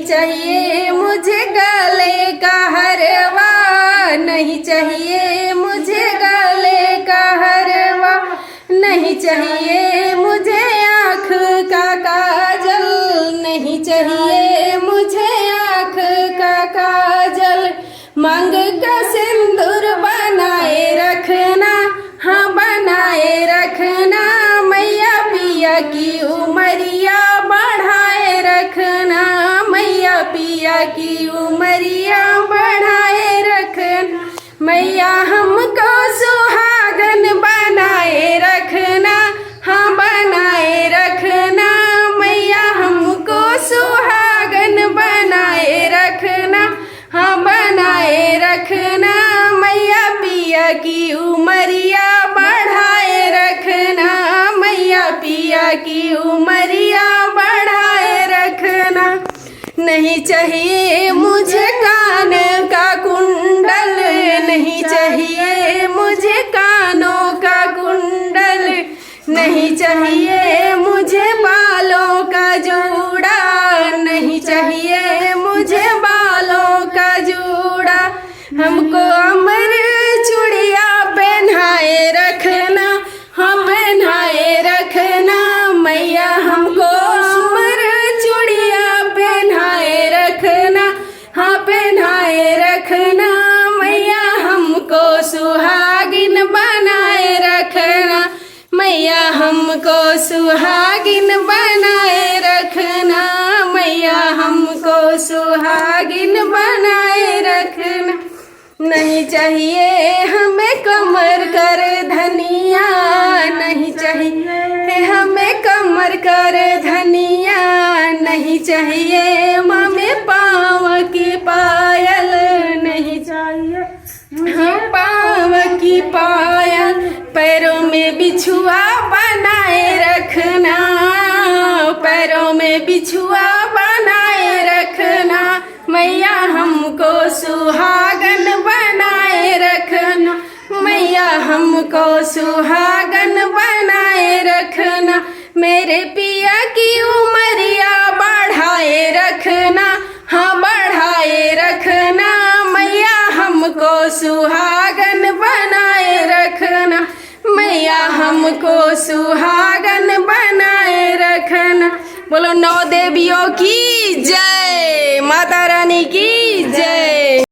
चाहिए मुझे गले का हरवा, नहीं चाहिए मुझे गले का हरवा, नहीं चाहिए मुझे आँख का काजल, नहीं चाहिए मुझे आँख का काजल। मांग का सिंदूर बनाए रखना, हाँ बनाए रखना, मैया पिया की उमरिया बढ़ाए रखना, मैया पिया की उमरिया बढ़ाए रखना। मैया हमको सुहागन बनाए रखना, हाँ बनाए रखना, मैया हमको सुहागन बनाए रखना, हाँ बनाए रखना। मैया पिया की उमरिया बढ़ाए रखना, मैया पिया की उमरिया बढ़ाए रखना। नहीं चाहिए मुझे कान का कुंडल, नहीं चाहिए मुझे कानों का कुंडल, नहीं चाहिए मुझे बालों का जूड़ा, नहीं चाहिए मुझे बालों का जूड़ा। हमको अमर चूड़िया पहनाए रखना, हाँ पहनाए रखना, मैया हमको अमर चूड़िया पहनाए रखना, हाँ पहनाए रखना, मैया हमको सुहागिन बनाए रखना, मैया हमको सुहागिन बनाए रखना, मैया हमको सुहागिन बनाए रखना। नहीं चाहिए हमें कमर कर धनिया, नहीं चाहिए हमें कमर कर धनिया, नहीं चाहिए हमें पाँव की पायल, नहीं चाहिए हाँ पाँव की पायल। पैरों में बिछुआ बनाए रखना, पैरों में बिछुआ बनाए रखना, मैया हमको सुहागन बनाए रखना, मैया हमको सुहागन बनाए रखना। मेरे पिया की उमरिया बढ़ाए रखना, हाँ बढ़ाए रखना, मैया हमको सुहागन बनाए रखना, मैया हमको सुहागन बनाए रखना। बोलो नौ देवियों की जय, माता रानी की जय।